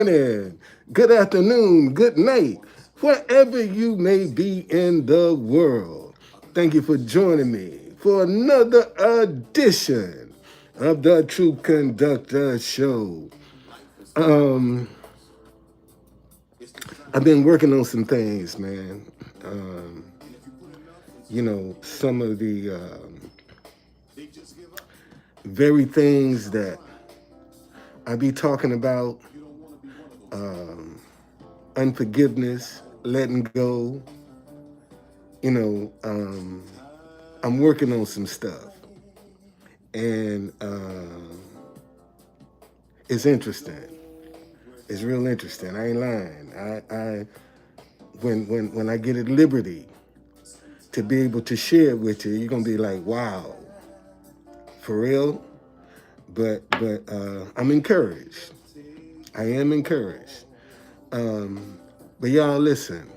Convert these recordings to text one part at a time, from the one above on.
morning, good afternoon, good night, wherever you may be in the world. Thank you for joining me for another edition of the Truth Conductor Show. Um, I've been working on some things, man. Um, some of the very things that I be talking about, um, unforgiveness, letting go. You know, um, I'm working on some stuff, and it's interesting. It's real interesting. I ain't lying. When I get at liberty to be able to share it with you, you're gonna be like, wow, for real. But I'm encouraged. I am encouraged. But y'all listen.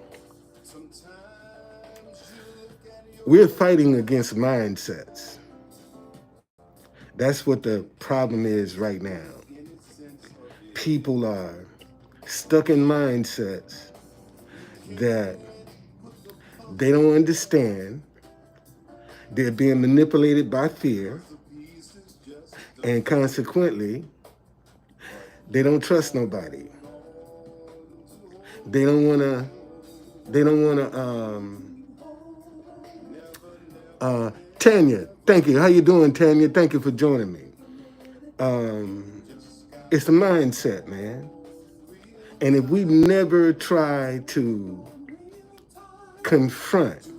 We're fighting against mindsets. That's what the problem is right now. People are stuck in mindsets that they don't understand. They're being manipulated by fear, and consequently, they don't trust nobody. They don't wanna. They don't wanna. Tanya, thank you. How you doing, Tanya? Thank you for joining me. It's the mindset, man. And if we never try to confront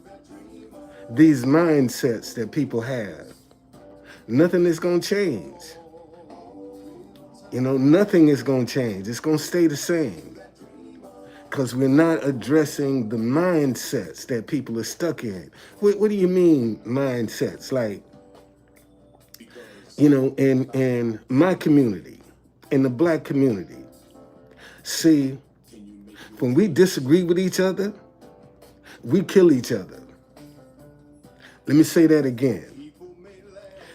these mindsets that people have, nothing is going to change. Nothing is going to change. It's going to stay the same because we're not addressing the mindsets that people are stuck in. What do you mean mindsets? Like, in my community, in the black community, see, when we disagree with each other, we kill each other. Let me say that again.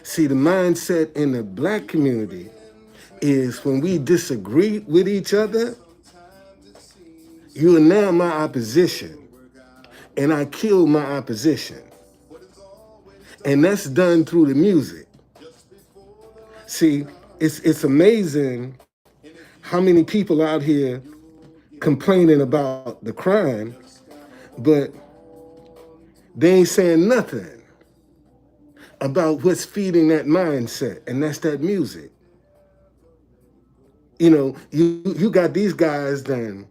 See, the mindset in the black community is when we disagree with each other, you are now my opposition, and I kill my opposition. And that's done through the music. See, it's amazing how many people out here complaining about the crime, but they ain't saying nothing about what's feeding that mindset, and that's that music. You got these guys then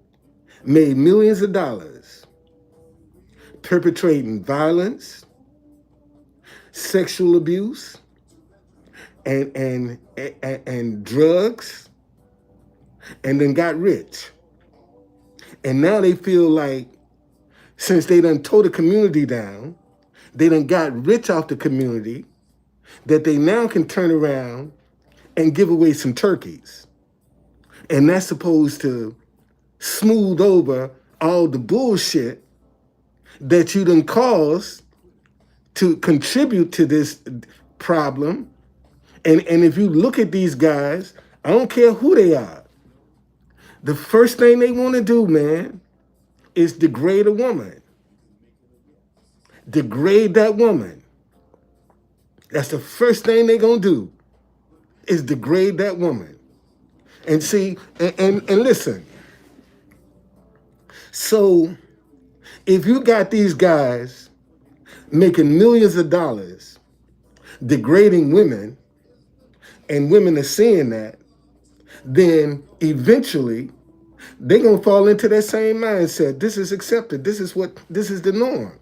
made millions of dollars perpetrating violence, sexual abuse, and drugs, and then got rich. And now they feel like since they done tore the community down, they done got rich off the community, that they now can turn around and give away some turkeys. And that's supposed to smooth over all the bullshit that you done caused to contribute to this problem. And if you look at these guys, I don't care who they are, the first thing they want to do, man, is degrade a woman. Degrade that woman. That's the first thing they're going to do, is degrade that woman. And see, and listen. So if you got these guys making millions of dollars degrading women, and women are seeing that, then eventually they're going to fall into that same mindset. This is accepted. This is the norm.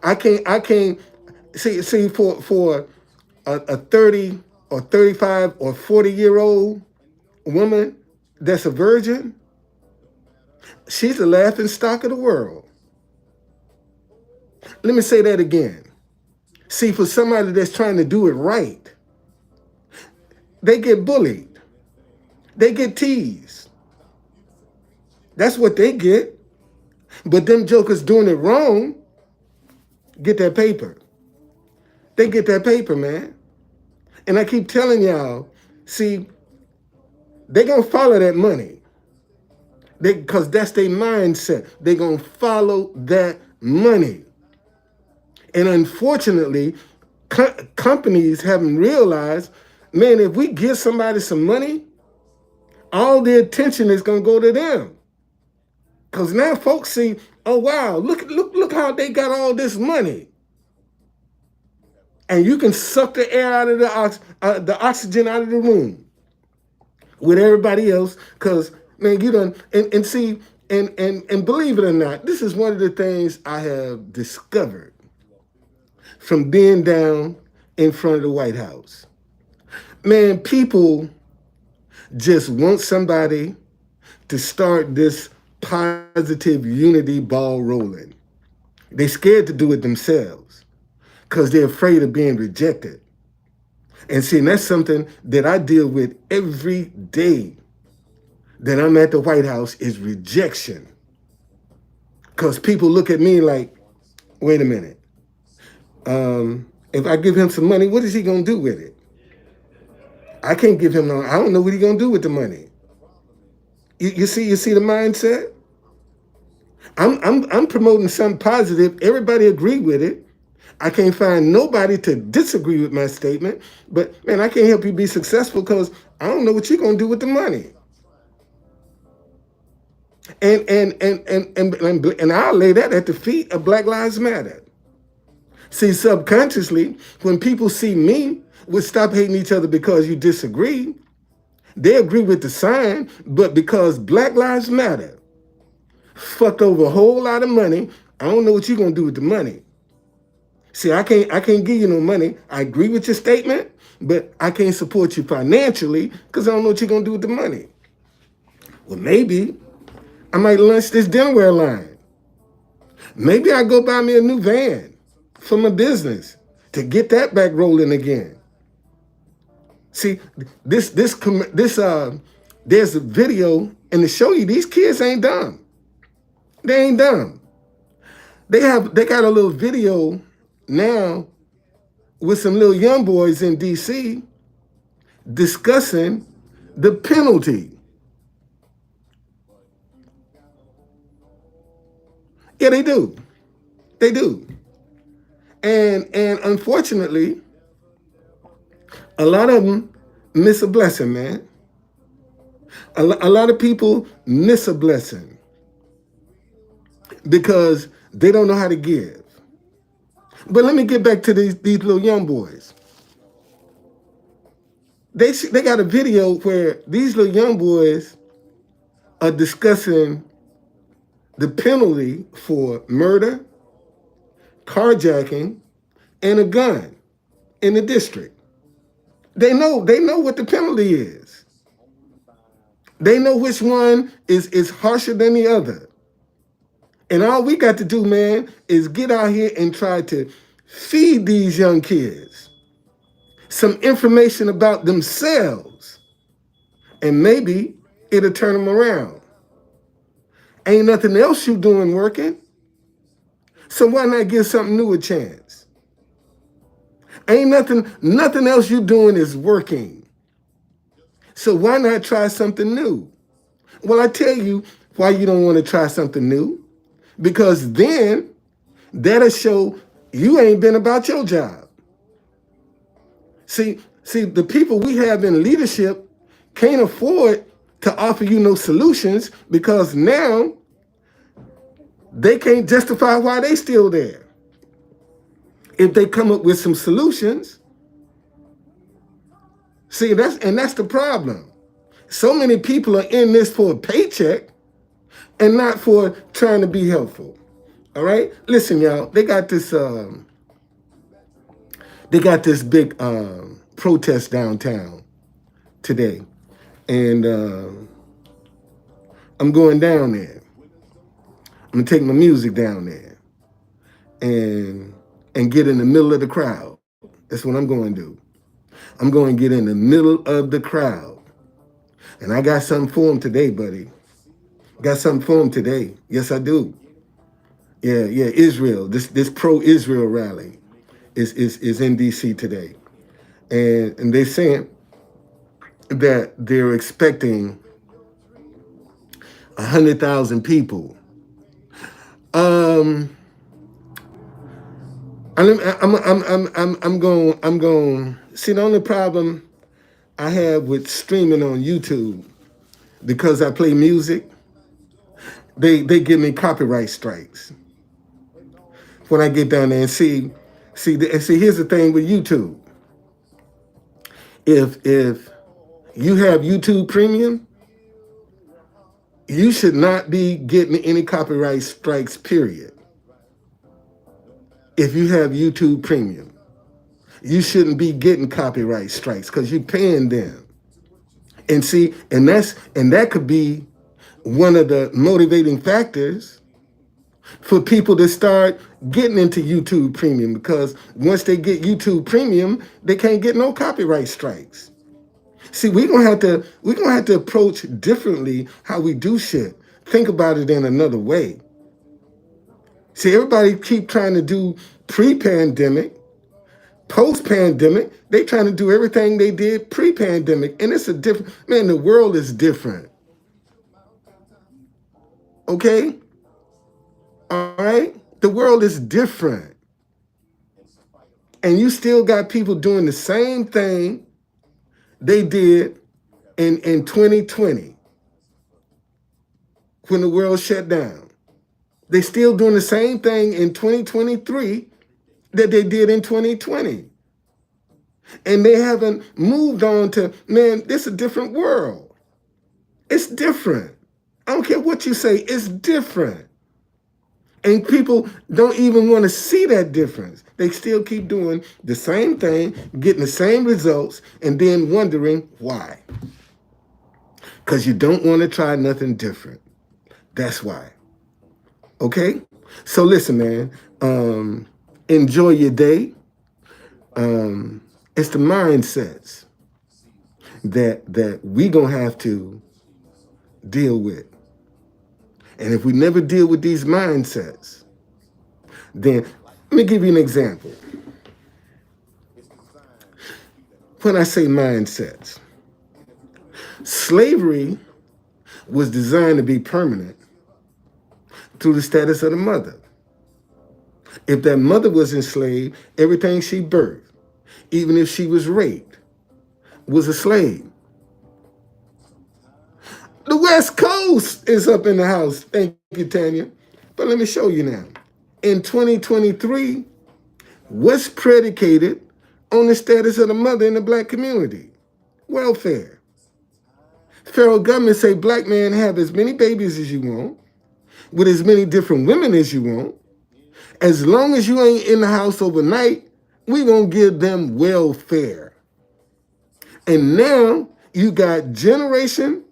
I can't see for a 30 or 35 or 40-year-old woman that's a virgin, she's the laughing stock of the world. Let me say that again. See, for somebody that's trying to do it right, they get bullied. They get teased. That's what they get. But them jokers doing it wrong get that paper. They get that paper, man. And I keep telling y'all, see, They're going to follow that money. Because that's their mindset. They're going to follow that money. And unfortunately, companies haven't realized, man, if we give somebody some money, all the attention is going to go to them. Because now folks see, oh, wow, look how they got all this money. And you can suck the air out of the oxygen out of the room with everybody else. Because, man, you done, and see, and believe it or not, this is one of the things I have discovered from being down in front of the White House. Man, people just want somebody to start this positive unity ball rolling. They're scared to do it themselves because they're afraid of being rejected. And see, and that's something that I deal with every day that I'm at the White House is rejection. Because people look at me like, wait a minute. If I give him some money, what is he going to do with it? I can't give him no, I don't know what he's going to do with the money. You see the mindset? I'm promoting something positive. Everybody agree with it. I can't find nobody to disagree with my statement. But man, I can't help you be successful because I don't know what you're gonna do with the money. And I'll lay that at the feet of Black Lives Matter. See, subconsciously, when people see me, we stop hating each other because you disagree. They agree with the sign, but because Black Lives Matter fucked over a whole lot of money, I don't know what you're gonna do with the money. See, I can't give you no money. I agree with your statement, but I can't support you financially because I don't know what you're gonna do with the money. Well, maybe I might launch this dinnerware line. Maybe I go buy me a new van for my business to get that back rolling again. See, there's a video and to show you these kids ain't dumb. They ain't dumb. They got a little video now with some little young boys in DC discussing the penalty. Yeah, they do. They do. And unfortunately, a lot of them miss a blessing, man. A lot of people miss a blessing because they don't know how to give. But let me get back to these little young boys. They got a video where these little young boys are discussing the penalty for murder, carjacking, and a gun in the district. They know what the penalty is. They know which one is harsher than the other. And all we got to do, man, is get out here and try to feed these young kids some information about themselves. And maybe it'll turn them around. Ain't nothing else you doing working. So why not give something new a chance? Ain't nothing else you doing is working. So why not try something new? Well, I tell you why you don't want to try something new. Because then that'll show you ain't been about your job. See, the people we have in leadership can't afford to offer you no solutions because now they can't justify why they still there. If they come up with some solutions, see, that's the problem. So many people are in this for a paycheck and not for trying to be helpful. All right? Listen, y'all, they got this big protest downtown today. And I'm going down there. I'm gonna take my music down there and get in the middle of the crowd. That's what I'm going to do. I'm going to get in the middle of the crowd. And I got something for them today, buddy. Got something for them today. Yes, I do. Yeah, Israel. This pro-Israel rally is in DC today. And they're saying that they're expecting 100,000 people. Um, I'm going. See, the only problem I have with streaming on YouTube, because I play music, they give me copyright strikes when I get down there and see. Here's the thing with YouTube. If you have YouTube Premium, you should not be getting any copyright strikes, period. If you have YouTube Premium, you shouldn't be getting copyright strikes because you're paying them. And see, and that could be one of the motivating factors for people to start getting into YouTube Premium, because once they get YouTube Premium, they can't get no copyright strikes. See, we're gonna have to approach differently how we do shit. Think about it in another way. See, everybody keep trying to do pre-pandemic, post-pandemic. They trying to do everything they did pre-pandemic, and it's a different, man. The world is different. Okay, all right. The world is different, and you still got people doing the same thing they did in 2020 when the world shut down. They still doing the same thing in 2023 that they did in 2020. And they haven't moved on to, man, this is a different world. It's different. I don't care what you say, it's different. And people don't even want to see that difference. They still keep doing the same thing, getting the same results, and then wondering why. Because you don't want to try nothing different. That's why. Okay? So listen, man. Enjoy your day. It's the mindsets that we gonna have to deal with. And if we never deal with these mindsets, then let me give you an example. When I say mindsets, slavery was designed to be permanent through the status of the mother. If that mother was enslaved, everything she birthed, even if she was raped, was a slave. The West Coast is up in the house. Thank you, Tanya. But let me show you now. In 2023, what's predicated on the status of the mother in the black community? Welfare. Federal government say black men have as many babies as you want, with as many different women as you want. As long as you ain't in the house overnight, we gonna give them welfare. And now you got generation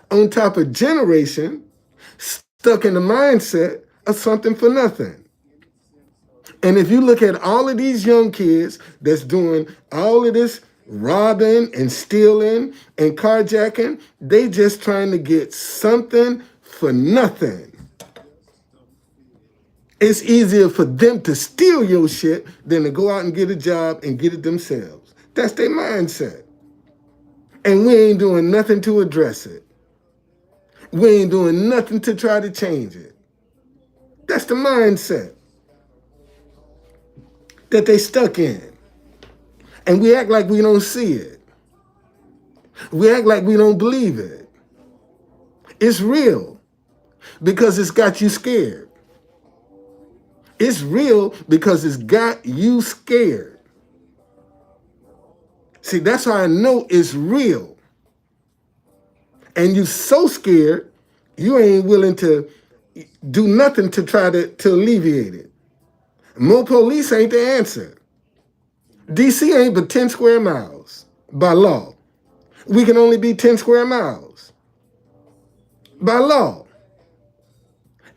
on top of generation stuck in the mindset of something for nothing. And if you look at all of these young kids that's doing all of this robbing and stealing and carjacking, they just trying to get something for nothing. It's easier for them to steal your shit than to go out and get a job and get it themselves. That's their mindset. And we ain't doing nothing to address it. We ain't doing nothing to try to change it. That's the mindset that they stuck in. And we act like we don't see it. We act like we don't believe it. It's real because it's got you scared. It's real because it's got you scared. See, that's how I know it's real. And you so scared, you ain't willing to do nothing to try to alleviate it. More police ain't the answer. DC ain't but 10 square miles by law. We can only be 10 square miles by law.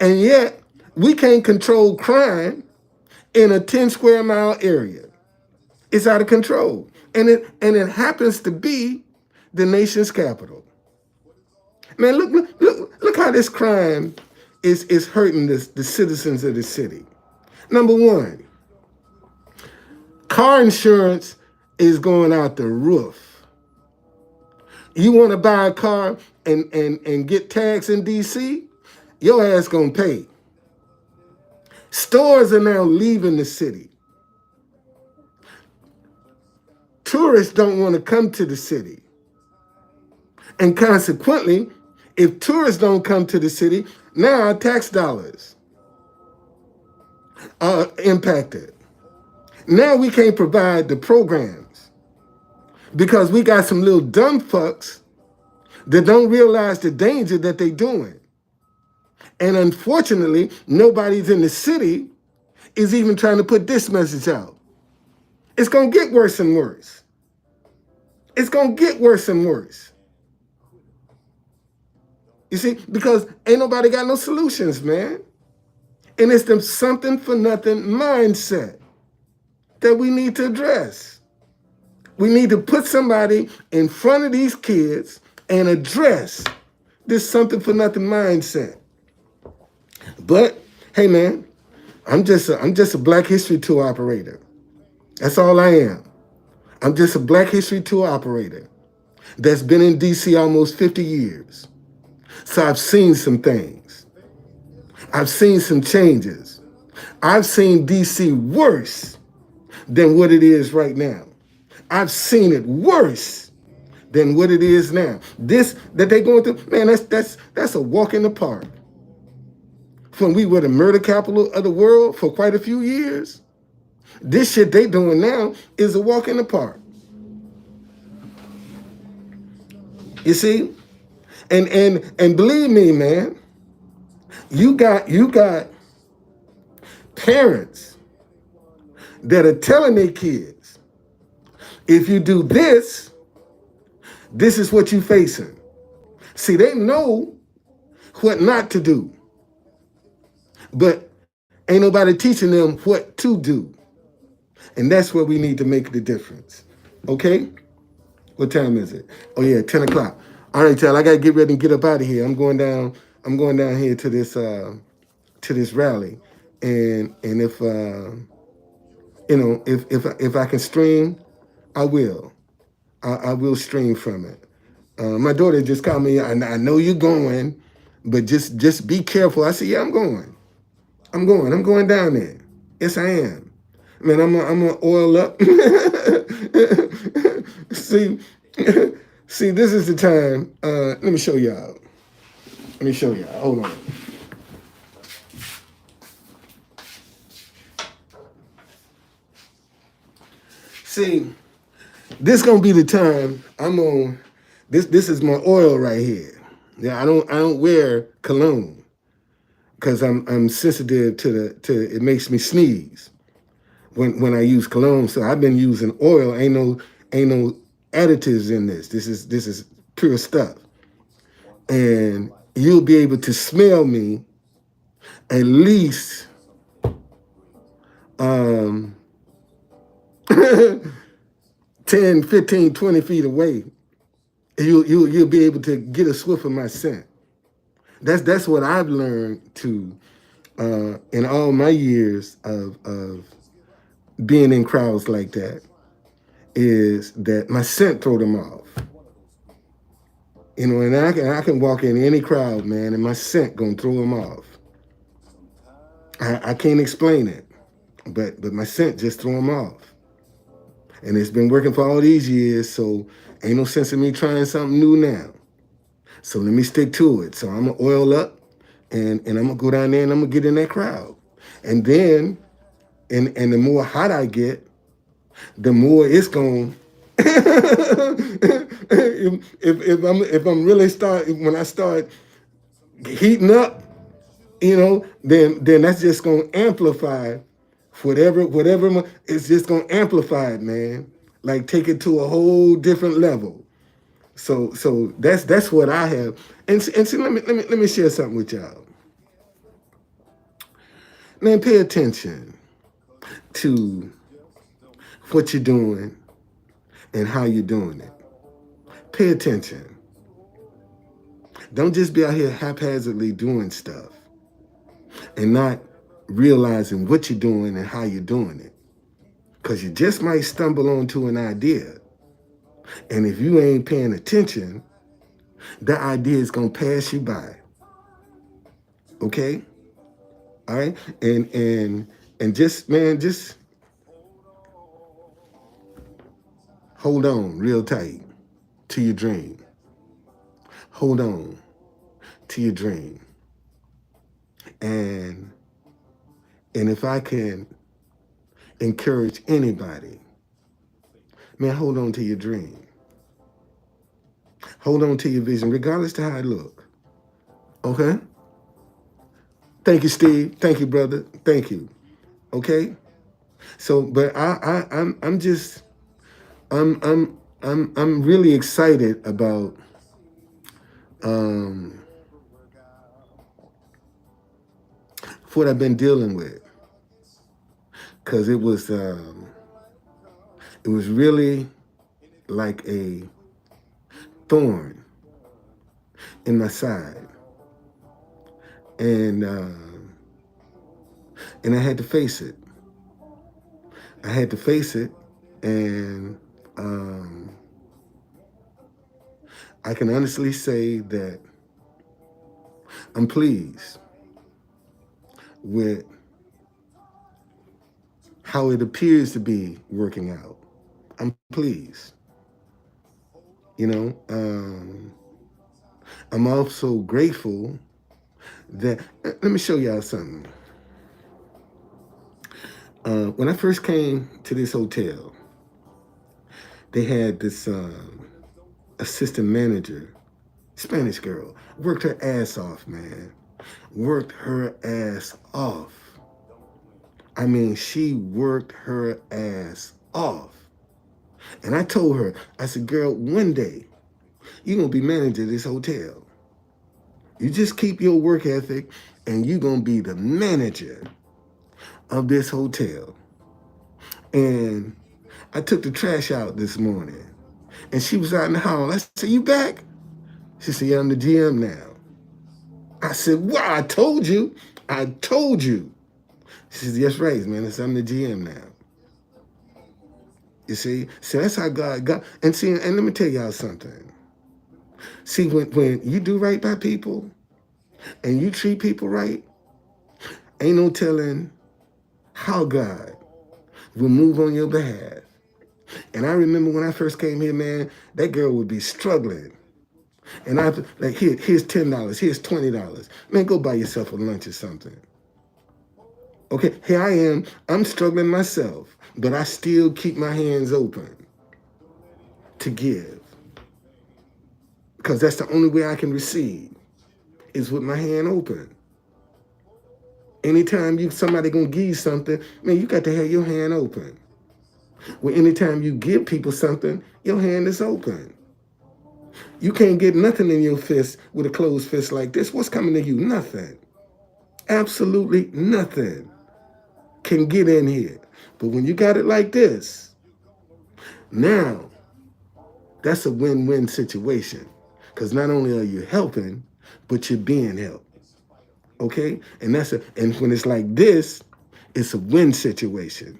And yet, we can't control crime in a 10 square mile area. It's out of control. And it happens to be the nation's capital. Man, look how this crime is hurting the citizens of the city. Number one, car insurance is going out the roof. You want to buy a car and get tags in DC? Your ass gonna pay. Stores are now leaving the city. Tourists don't want to come to the city. And consequently, if tourists don't come to the city, now our tax dollars are impacted. Now we can't provide the programs because we got some little dumb fucks that don't realize the danger that they're doing. And unfortunately, nobody's in the city is even trying to put this message out. It's going to get worse and worse. It's going to get worse and worse. You see, because ain't nobody got no solutions, man. And it's the something for nothing mindset that we need to address. We need to put somebody in front of these kids and address this something for nothing mindset. But hey, man, I'm just a Black History Tour operator. That's all I am. I'm just a Black History Tour operator that's been in DC almost 50 years. So I've seen some things. I've seen some changes. I've seen DC worse than what it is right now. I've seen it worse than what it is now. This that they're going through, man, that's a walk in the park. When we were the murder capital of the world for quite a few years, this shit they doing now is a walk in the park. You see? And believe me, man, you got parents that are telling their kids, if you do this, this is what you're facing. See, they know what not to do, but ain't nobody teaching them what to do. And that's where we need to make the difference. Okay? What time is it? Oh yeah, 10 o'clock. All right, y'all, I gotta get ready and get up out of here. I'm going down here to this rally. And if if I can stream, I will. I will stream from it. My daughter just called me. I know you're going, but just be careful. I said, yeah, I'm going. I'm going down there. Yes, I am. Man, I'm gonna oil up. See, this is the time. Let me show y'all. Hold on. See, this gonna be the time I'm on. This is my oil right here. Yeah, I don't wear cologne because I'm sensitive to it makes me sneeze when I use cologne. So I've been using oil. Ain't no additives in this. This is pure stuff. And you'll be able to smell me at least 10, 15, 20 feet away. You'll be able to get a whiff of my scent. That's what I've learned to in all my years of being in crowds like that, is that my scent throw them off. You know, and I can walk in any crowd, man, and my scent gonna throw them off. I can't explain it, but my scent just throw them off. And it's been working for all these years, so ain't no sense in me trying something new now. So let me stick to it. So I'm gonna oil up, and I'm gonna go down there and I'm gonna get in that crowd. And then, and the more hot I get, the more it's going. if I'm really when I start heating up, you know, then that's just gonna amplify whatever it's just gonna amplify it, man. Like take it to a whole different level. So that's what I have. And see, let me share something with y'all. Man, pay attention to what you're doing and how you're doing it. Pay attention. Don't just be out here haphazardly doing stuff and not realizing what you're doing and how you're doing it. Because you just might stumble onto an idea. And if you ain't paying attention, that idea is going to pass you by. Okay? All right? And just, man, just hold on real tight to your dream. Hold on to your dream. And if I can encourage anybody, man, hold on to your dream. Hold on to your vision, regardless to how it look. Okay? Thank you, Steve. Thank you, brother. Thank you. Okay? So, but I'm really excited about what I've been dealing with, because it was really like a thorn in my side, and I had to face it. I had to face it, and I can honestly say that I'm pleased with how it appears to be working out. I'm pleased. You know, I'm also grateful that, let me show y'all something. When I first came to this hotel, they had this assistant manager, Spanish girl, worked her ass off, man. Worked her ass off. I mean, she worked her ass off. And I told her, I said, girl, one day you're going to be manager of this hotel. You just keep your work ethic and you're going to be the manager of this hotel. And I took the trash out this morning and she was out in the hall. I said, you back? She said, yeah, I'm the GM now. I said, wow, I told you. I told you. She said, yes, right, man. I said, I'm the GM now. You see? So that's how God got. And see, and let me tell y'all something. See, when you do right by people and you treat people right, ain't no telling how God will move on your behalf. And I remember when I first came here, man, that girl would be struggling. And I like, here's $10, here's $20. Man, go buy yourself a lunch or something. Okay, here I am. I'm struggling myself, but I still keep my hands open to give. Because that's the only way I can receive, is with my hand open. Anytime somebody gonna give you something, man, you got to have your hand open. Well, anytime you give people something, your hand is open. You can't get nothing in your fist with a closed fist like this. What's coming to you? Nothing. Absolutely nothing can get in here. But when you got it like this, now that's a win-win situation. Because not only are you helping, but you're being helped. Okay? And when it's like this, it's a win situation.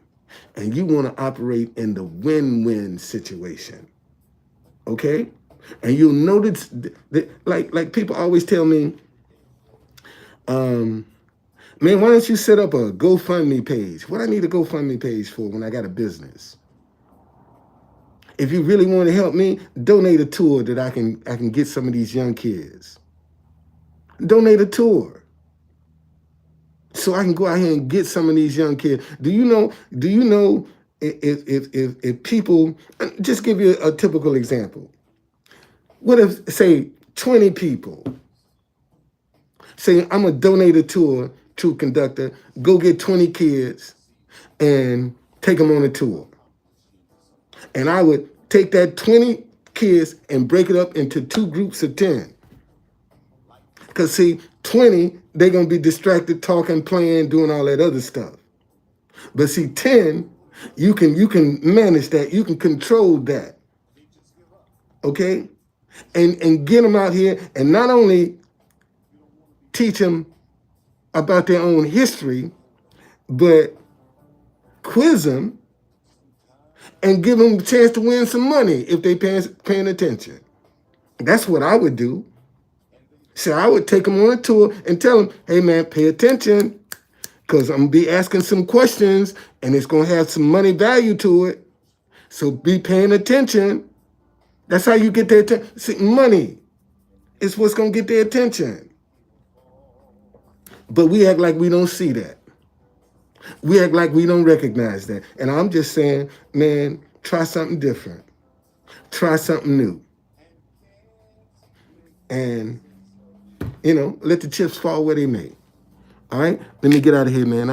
And you want to operate in the win-win situation. Okay? And you'll notice that, like people always tell me, man, why don't you set up a GoFundMe page? What I need a GoFundMe page for when I got a business? If you really want to help me, donate a tour that I can get some of these young kids. Donate a tour so I can go out here and get some of these young kids. Do you know if people, just give you a typical example. What if, say, 20 people say, I'm going to donate a tour, Truth Conductor, go get 20 kids and take them on a tour. And I would take that 20 kids and break it up into 2 groups of 10. Because, see, 20, they're going to be distracted, talking, playing, doing all that other stuff. But see, 10, you can manage that. You can control that. Okay? And get them out here and not only teach them about their own history, but quiz them and give them a chance to win some money if they paying attention. That's what I would do. So I would take them on a tour and tell them, hey, man, pay attention, because I'm going to be asking some questions, and it's going to have some money value to it. So be paying attention. That's how you get their attention. See, money is what's going to get their attention. But we act like we don't see that. We act like we don't recognize that. And I'm just saying, man, try something different. Try something new. And, let the chips fall where they may. All right? Let me get out of here, man.